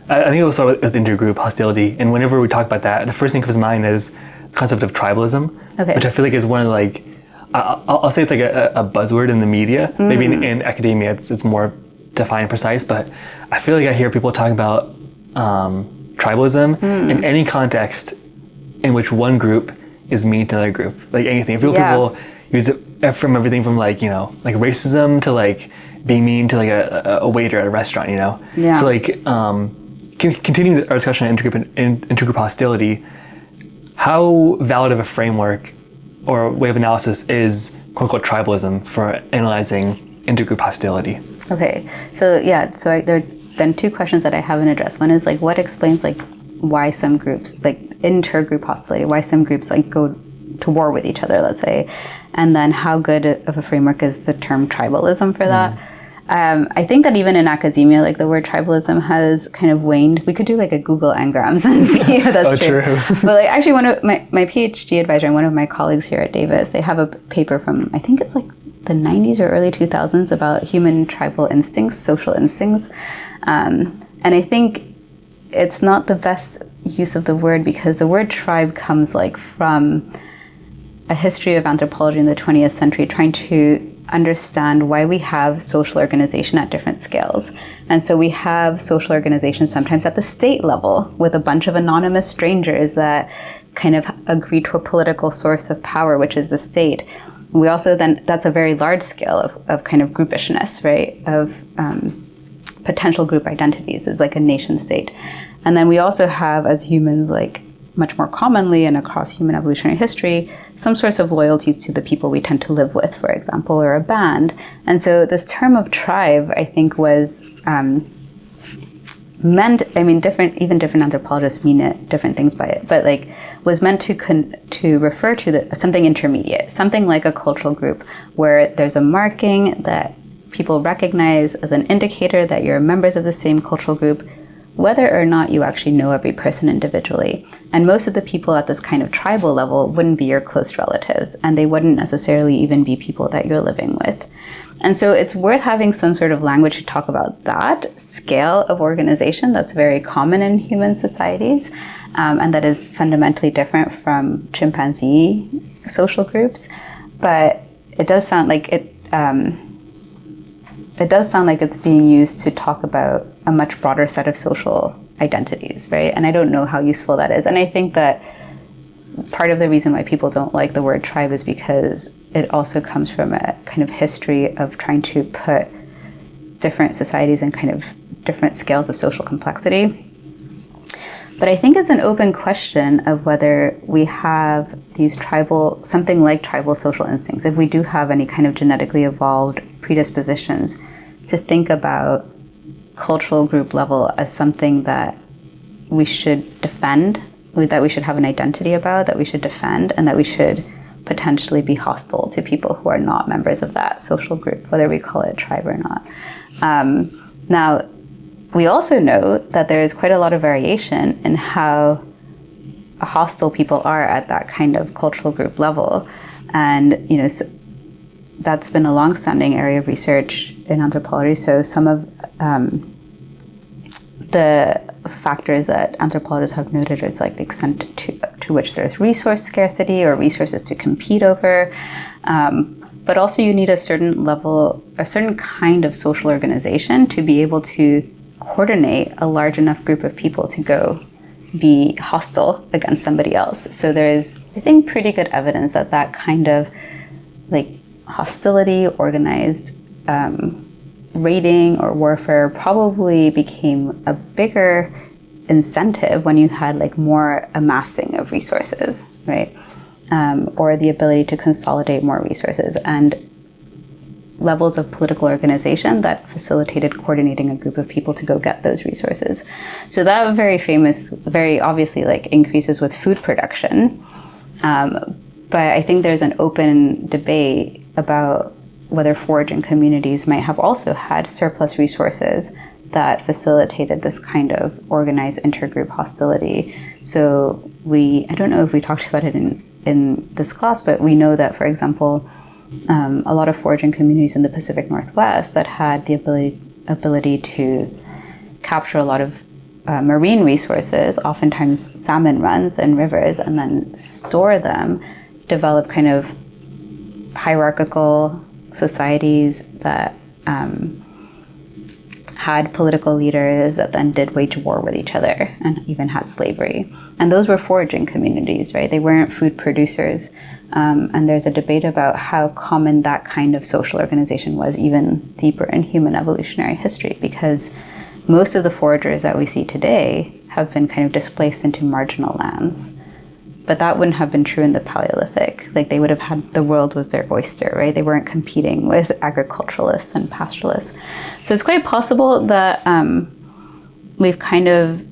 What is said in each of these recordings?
I think it will start with intergroup hostility. And whenever we talk about that, the first thing that comes to mind is the concept of tribalism, which I feel like is one of like, I'll say it's like a buzzword in the media. Maybe in academia it's more defined and precise, but I feel like I hear people talk about tribalism in any context in which one group is mean to another group. Like anything. I feel people use it from everything from like, you know, like racism to like being mean to like a waiter at a restaurant, you know? Yeah. So like, continuing our discussion on intergroup hostility, how valid of a framework or way of analysis is quote unquote tribalism for analyzing intergroup hostility? Okay, so there are then two questions that I haven't addressed. One is like, what explains like why some groups, like intergroup hostility, why some groups like go to war with each other, let's say, and then how good of a framework is the term tribalism for that? I think that even in academia, like the word tribalism has kind of waned. We could do like a Google Ngrams and see if that's true. But like actually one of my PhD advisor and one of my colleagues here at Davis, they have a paper from, I think it's like the 90s or early 2000s about human tribal instincts, social instincts. And I think it's not the best use of the word because the word tribe comes like from a history of anthropology in the 20th century trying to understand why we have social organization at different scales. And so we have social organizations sometimes at the state level with a bunch of anonymous strangers that kind of agree to a political source of power, which is the state. We also then, that's a very large scale of kind of groupishness, right? Of potential group identities is like a nation state. And then we also have as humans, like much more commonly and across human evolutionary history, some sorts of loyalties to the people we tend to live with, for example, or a band. And so this term of tribe, I think, was meant, I mean, even different anthropologists mean it, different things by it, but like was meant to refer to something intermediate, something like a cultural group where there's a marking that people recognize as an indicator that you're members of the same cultural group, whether or not you actually know every person individually. And most of the people at this kind of tribal level wouldn't be your close relatives, and they wouldn't necessarily even be people that you're living with. And so it's worth having some sort of language to talk about that scale of organization that's very common in human societies, and that is fundamentally different from chimpanzee social groups. But it does sound like it's being used to talk about a much broader set of social identities, right? And I don't know how useful that is. And I think that part of the reason why people don't like the word tribe is because it also comes from a kind of history of trying to put different societies in kind of different scales of social complexity. But I think it's an open question of whether we have these something like tribal social instincts, if we do have any kind of genetically evolved predispositions to think about cultural group level as something that we should defend, that we should have an identity about, that we should defend, and that we should potentially be hostile to people who are not members of that social group, whether we call it tribe or not. Now, we also know that there is quite a lot of variation in how hostile people are at that kind of cultural group level. And, you know, that's been a long-standing area of research in anthropology. So some of the factors that anthropologists have noted is like the extent to which there's resource scarcity or resources to compete over. But also you need a certain kind of social organization to be able to coordinate a large enough group of people to go be hostile against somebody else. So there is, I think, pretty good evidence that that kind of like hostility, organized raiding or warfare probably became a bigger incentive when you had like more amassing of resources, right? Or the ability to consolidate more resources and levels of political organization that facilitated coordinating a group of people to go get those resources. So that very obviously like increases with food production. But I think there's an open debate about whether foraging communities might have also had surplus resources that facilitated this kind of organized intergroup hostility. So I don't know if we talked about it in this class, but we know that, for example, a lot of foraging communities in the Pacific Northwest that had the ability to capture a lot of marine resources, oftentimes salmon runs and rivers, and then store them, develop kind of hierarchical societies that had political leaders that then did wage war with each other and even had slavery. And those were foraging communities, right? They weren't food producers. And there's a debate about how common that kind of social organization was even deeper in human evolutionary history, because most of the foragers that we see today have been kind of displaced into marginal lands. But that wouldn't have been true in the Paleolithic. Like, they would have had, the world was their oyster, right? They weren't competing with agriculturalists and pastoralists. So it's quite possible that we've kind of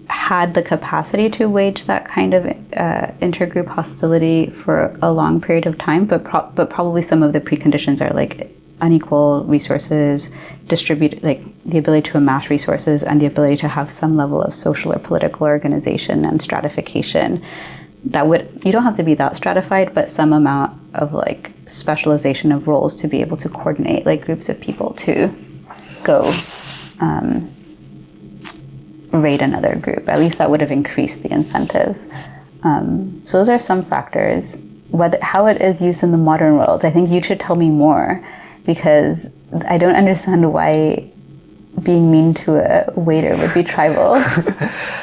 had the capacity to wage that kind of intergroup hostility for a long period of time, but probably some of the preconditions are like unequal resources, like the ability to amass resources and the ability to have some level of social or political organization and stratification. You don't have to be that stratified, but some amount of like specialization of roles to be able to coordinate like groups of people to go raid another group. At least that would have increased the incentives. So those are some factors. How it is used in the modern world, I think you should tell me more, because I don't understand why being mean to a waiter would be tribal,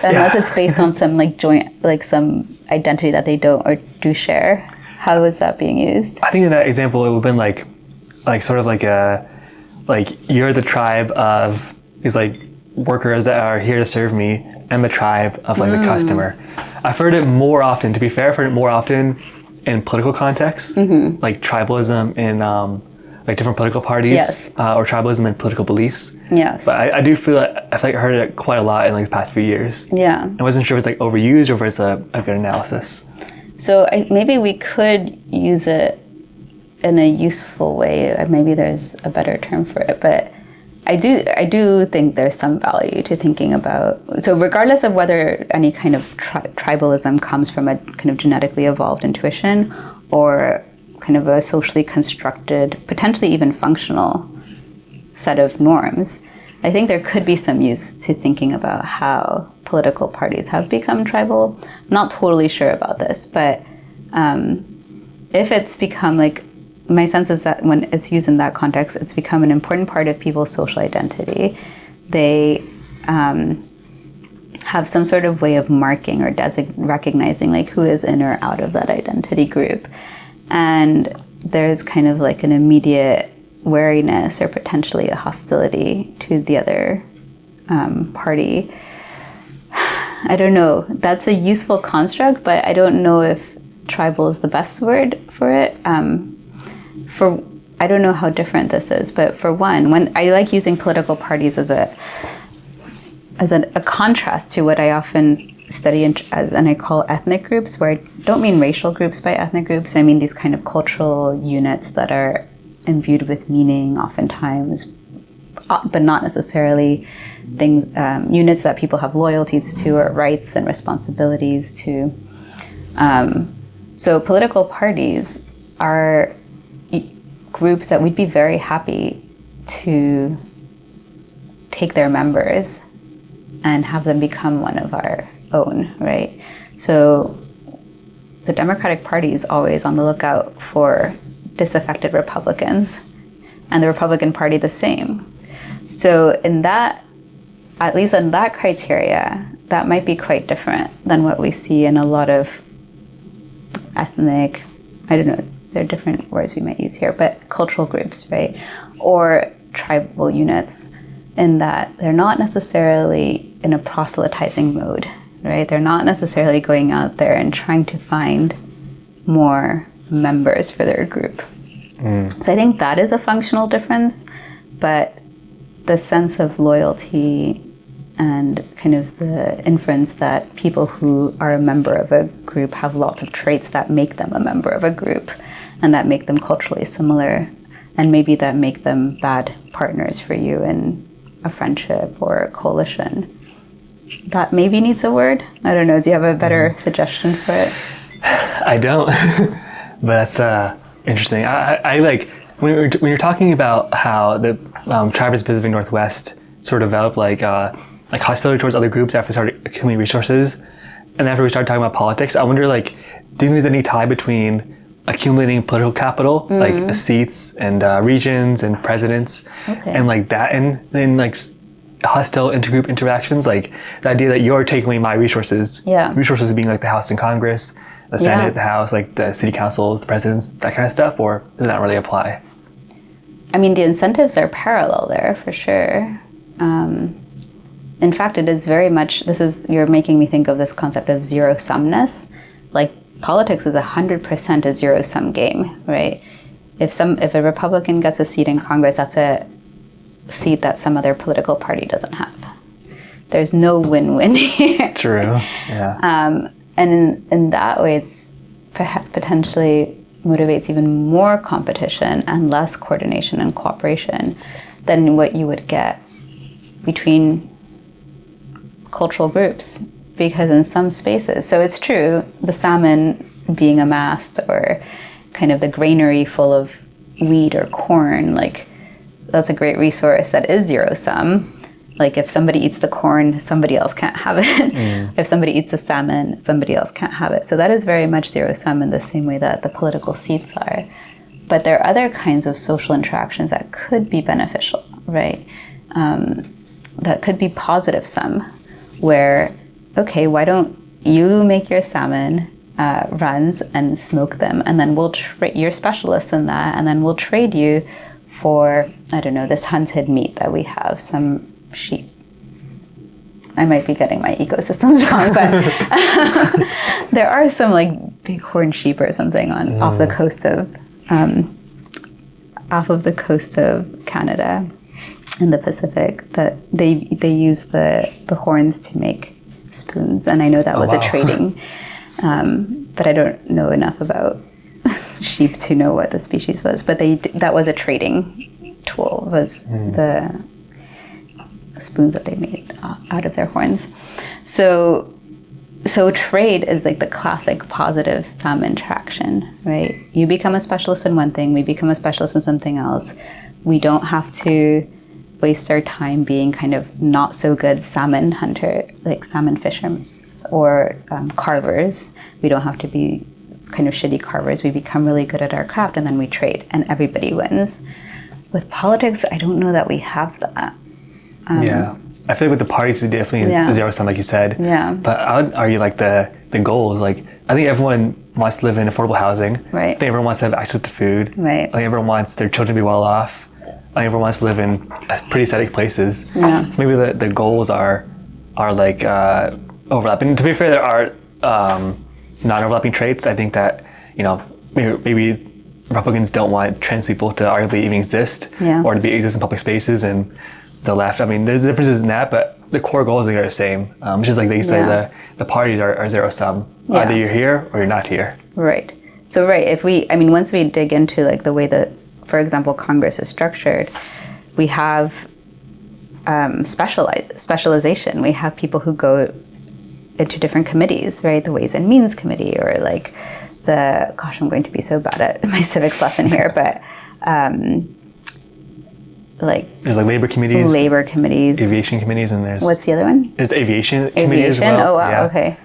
unless it's based on some like joint, like some identity that they don't or do share. How is that being used? I think in that example, it would have been like sort of like you're the tribe of these like workers that are here to serve me, and the tribe of like the customer. I've heard it more often, to be fair, I've heard it more often in political contexts, like tribalism in like different political parties, yes. Or tribalism in political beliefs. Yes. But I do feel like I feel like I heard it quite a lot in like the past few years. Yeah. I wasn't sure if it's like overused or if it's a good analysis. So maybe we could use it in a useful way. Maybe there's a better term for it, but I do think there's some value to thinking about. So regardless of whether any kind of tribalism comes from a kind of genetically evolved intuition or kind of a socially constructed, potentially even functional set of norms, I think there could be some use to thinking about how political parties have become tribal. I'm not totally sure about this, but if it's become like, my sense is that when it's used in that context, it's become an important part of people's social identity. They have some sort of way of marking or recognizing like who is in or out of that identity group. And there's kind of like an immediate wariness or potentially a hostility to the other party. I don't know. That's a useful construct, but I don't know if tribal is the best word for it. I don't know how different this is, but for one, when I like using political parties as a contrast to what I often study and I call ethnic groups, where I don't mean racial groups by ethnic groups. I mean these kind of cultural units that are imbued with meaning oftentimes, but not necessarily things, units that people have loyalties to or rights and responsibilities to. So political parties are groups that we'd be very happy to take their members and have them become one of our own, right? So the Democratic Party is always on the lookout for disaffected Republicans, and the Republican Party the same. So in that, at least in that criteria, that might be quite different than what we see in a lot of ethnic, I don't know, there are different words we might use here, but cultural groups, right? Or tribal units, in that they're not necessarily in a proselytizing mode, right? They're not necessarily going out there and trying to find more members for their group. So I think that is a functional difference, but the sense of loyalty and kind of the inference that people who are a member of a group have lots of traits that make them a member of a group and that make them culturally similar, and maybe that make them bad partners for you in a friendship or a coalition. That maybe needs a word. I don't know. Do you have a better suggestion for it? I don't, but that's interesting. I like when you're talking about how the tribes of the Pacific Northwest sort of developed, like like hostility towards other groups after we started accumulating resources, and after we started talking about politics, I wonder like, do you think there's any tie between accumulating political capital, like seats and regions and presidents, and like that, and then like hostile intergroup interactions, like the idea that you're taking away my resources, resources being like the House and Congress, the Senate, the House, like the city councils, the presidents, that kind of stuff, or does it not really apply? I mean, the incentives are parallel there for sure. In fact, it is very much, you're making me think of this concept of zero-sumness. Like, politics is 100% a zero-sum game, right? If a Republican gets a seat in Congress, that's a seat that some other political party doesn't have. There's no win-win here. True, yeah. And in that way, it's potentially motivates even more competition and less coordination and cooperation than what you would get between cultural groups. Because in some spaces, so it's true, the salmon being amassed or kind of the granary full of wheat or corn, like that's a great resource that is zero sum. Like if somebody eats the corn, somebody else can't have it. If somebody eats the salmon, somebody else can't have it. So that is very much zero sum in the same way that the political seats are. But there are other kinds of social interactions that could be beneficial, right? That could be positive sum, where okay, why don't you make your salmon runs and smoke them, and then you're specialists in that, and then we'll trade you for, I don't know, this hunted meat that we have, some sheep. I might be getting my ecosystems wrong, but there are some like bighorn sheep or something off the coast of Canada in the Pacific that they use the horns to make spoons, and I know that was a trading, but I don't know enough about sheep to know what the species was. But that was a trading tool, was the spoons that they made out of their horns. So trade is like the classic positive sum interaction, right? You become a specialist in one thing, we become a specialist in something else. We don't have to waste our time being kind of not so good salmon hunter, like salmon fishermen or carvers. We don't have to be kind of shitty carvers. We become really good at our craft, and then we trade, and everybody wins. With politics, I don't know that we have that. I feel like with the parties, it's definitely zero sum, like you said. Yeah. But I would argue like the goals, like I think everyone wants to live in affordable housing. Right. I think everyone wants to have access to food. Right. I think everyone wants their children to be well off. I think everyone wants to live in pretty aesthetic places. Yeah. So maybe the goals are like overlapping. To be fair, there are non-overlapping traits. I think that, you know, maybe Republicans don't want trans people to arguably even exist or to exist in public spaces, and the left, I mean, there's differences in that, but the core goals I think are the same. It's just like they say the parties are zero sum. Yeah. Either you're here or you're not here. Right. So once we dig into like the way that, for example, Congress is structured, we have specialization. We have people who go into different committees, right? The Ways and Means Committee, or like I'm going to be so bad at my civics lesson here, but there's like labor committees, aviation committees, and there's what's the other one? There's the aviation committee as well. Oh wow, okay,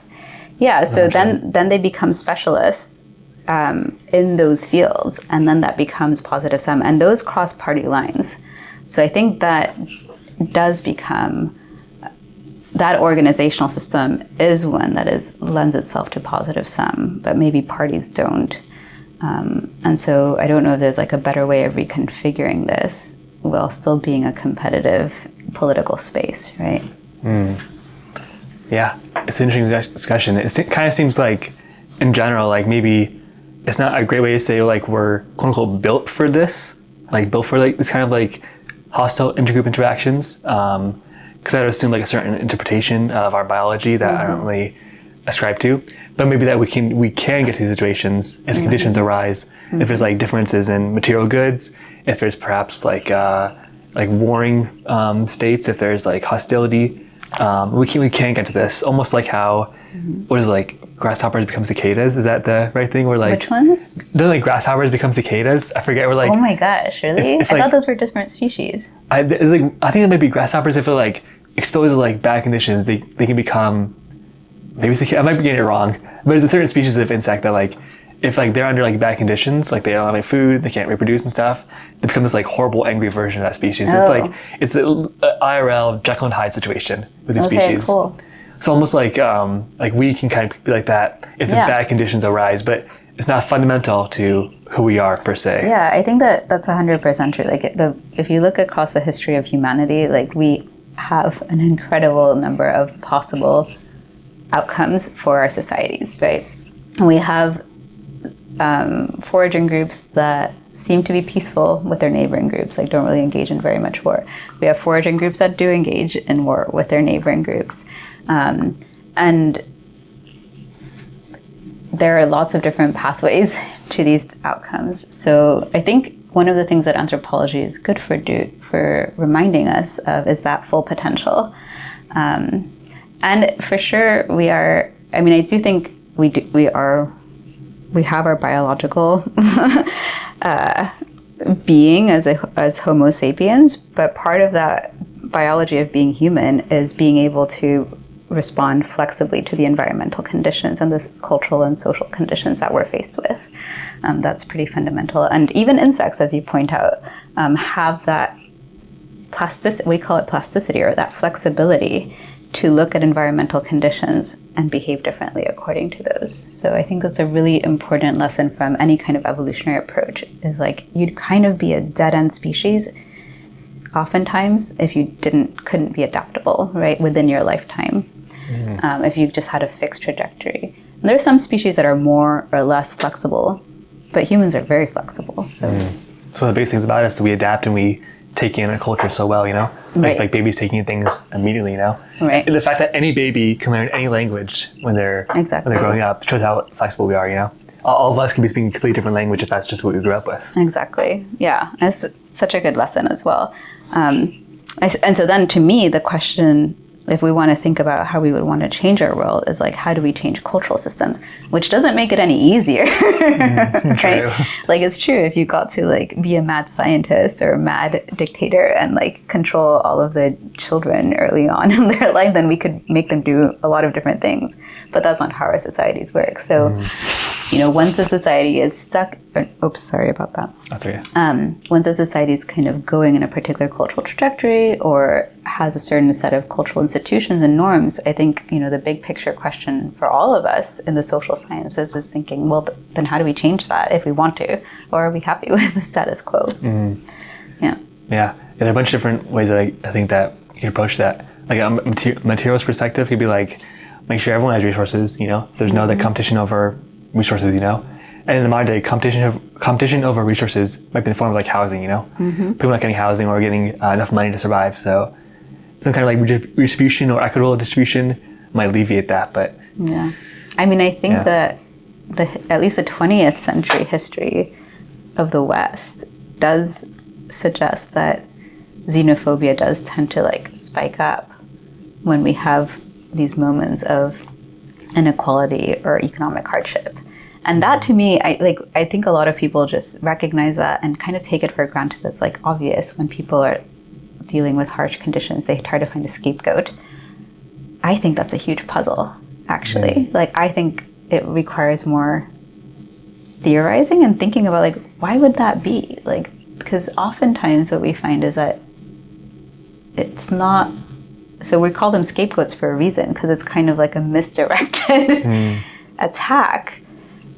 yeah. So then they become specialists in those fields, and then that becomes positive sum, and those cross party lines. So I think that does become, that organizational system is one that lends itself to positive sum, but maybe parties don't. And so I don't know if there's like a better way of reconfiguring this while still being a competitive political space, right? Yeah, it's an interesting discussion. It kind of seems like, in general, like maybe it's not a great way to say like we're quote unquote built for this, like built for like this kind of like hostile intergroup interactions. Because I would assume like a certain interpretation of our biology that I don't really ascribe to. But maybe that we can get to these situations if conditions arise, if there's like differences in material goods, if there's perhaps like warring states, if there's like hostility, we can get to this. Almost like how what is it, like grasshoppers become cicadas? Is that the right thing? Or like which ones? Don't like grasshoppers become cicadas? I forget. We're like, oh my gosh, really? I thought those were different species. I think it might be grasshoppers if they're like exposed to like bad conditions, they can become, maybe I might be getting it wrong, but there's a certain species of insect that like, if like they're under like bad conditions, like they don't have any food, they can't reproduce and stuff, they become this like horrible, angry version of that species. It's like, it's an IRL Jekyll and Hyde situation with the species. Cool. So almost like we can kind of be like that if the bad conditions arise, but it's not fundamental to who we are per se. Yeah, I think that that's 100% true. Like if you look across the history of humanity, like we have an incredible number of possible outcomes for our societies, right? And we have foraging groups that seem to be peaceful with their neighboring groups, like don't really engage in very much war. We have foraging groups that do engage in war with their neighboring groups. And there are lots of different pathways to these outcomes. So I think one of the things that anthropology is good for reminding us of is that full potential. And for sure I do think we have our biological being as Homo sapiens, but part of that biology of being human is being able to respond flexibly to the environmental conditions and the cultural and social conditions that we're faced with. That's pretty fundamental. And even insects, as you point out, have that plasticity, we call it plasticity, or that flexibility to look at environmental conditions and behave differently according to those. So I think that's a really important lesson from any kind of evolutionary approach, is like you'd kind of be a dead-end species oftentimes if you couldn't be adaptable, right, within your lifetime. If you just had a fixed trajectory. And there are some species that are more or less flexible, but humans are very flexible. So one of the biggest things about us is we adapt and we take in a culture so well, you know? Like babies taking in things immediately, you know? Right. And the fact that any baby can learn any language when they're growing up shows how flexible we are, you know? All of us can be speaking a completely different language if that's just what we grew up with. Exactly. Yeah. It's such a good lesson as well. And so then to me, the question, if we want to think about how we would want to change our world, is like, how do we change cultural systems? Which doesn't make it any easier, right? Like, it's true, if you got to like be a mad scientist or a mad dictator and like control all of the children early on in their life, then we could make them do a lot of different things. But that's not how our societies work. So, you know, once a society is stuck, sorry about that. That's okay. Once a society is kind of going in a particular cultural trajectory or has a certain set of cultural institutions and norms, I think, you know, the big picture question for all of us in the social sciences is thinking, well, then how do we change that if we want to? Or are we happy with the status quo? Yeah. Yeah. There are a bunch of different ways that I think that you can approach that. Like a materials perspective could be like, make sure everyone has resources, you know, so there's no other competition over resources, you know. And in the modern day, competition over resources might be in the form of like housing, you know. People not getting housing or getting enough money to survive. So some kind of like redistribution or equitable distribution might alleviate that. But yeah, I mean, I think that at least the 20th century history of the West does suggest that xenophobia does tend to like spike up when we have these moments of inequality or economic hardship. And that to me, I think a lot of people just recognize that and kind of take it for granted. It's like obvious when people are dealing with harsh conditions, they try to find a scapegoat. I think that's a huge puzzle, actually. Like, I think it requires more theorizing and thinking about like, why would that be? Like, because oftentimes what we find is that it's not, so we call them scapegoats for a reason, because it's kind of like a misdirected attack.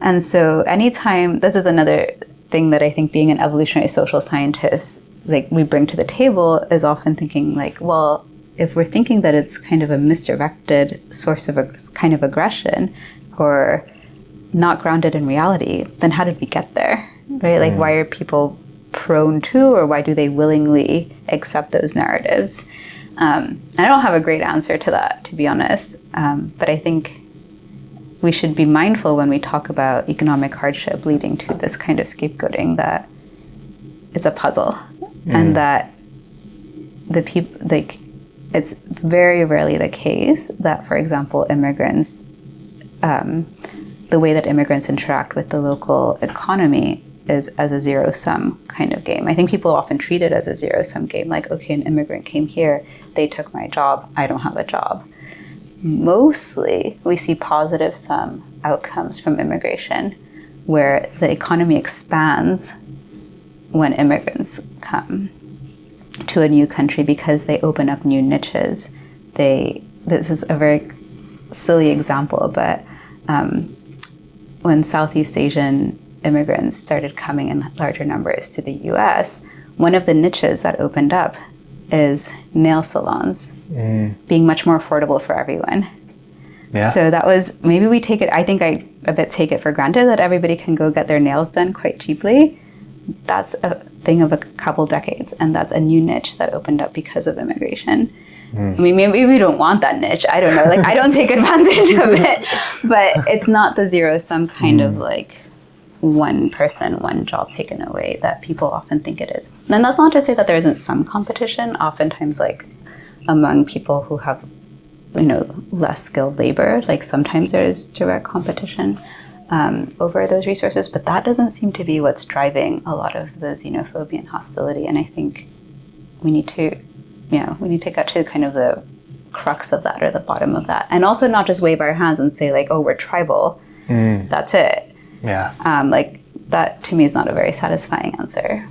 And so anytime, this is another thing that I think being an evolutionary social scientist, like we bring to the table, is often thinking like, well, if we're thinking that it's kind of a misdirected source of a kind of aggression or not grounded in reality, then how did we get there, right? Like, why are people prone to, or why do they willingly accept those narratives? I don't have a great answer to that, to be honest, but I think we should be mindful when we talk about economic hardship leading to this kind of scapegoating that it's a puzzle, and that the people, like, it's very rarely the case that, for example, immigrants, the way that immigrants interact with the local economy is as a zero-sum kind of game. I think people often treat it as a zero-sum game, like, okay, an immigrant came here, they took my job, I don't have a job. Mostly, we see positive sum outcomes from immigration, where the economy expands when immigrants come to a new country because they open up new niches. This is a very silly example, but when Southeast Asian immigrants started coming in larger numbers to the US, one of the niches that opened up is nail salons being much more affordable for everyone. Yeah. So that was, maybe we take it, I think I a bit take it for granted that everybody can go get their nails done quite cheaply. That's a thing of a couple decades, and that's a new niche that opened up because of immigration. I mean, maybe we don't want that niche. I don't know. Like, I don't take advantage of it, but it's not the zero-sum kind of like one person, one job taken away that people often think it is. And that's not to say that there isn't some competition. Oftentimes, like among people who have, less skilled labor, like sometimes there is direct competition over those resources, but that doesn't seem to be what's driving a lot of the xenophobia and hostility. And I think we need to get to kind of the crux of that, or the bottom of that, and also not just wave our hands and say like, oh, we're tribal. That's it. Yeah. Like that to me is not a very satisfying answer.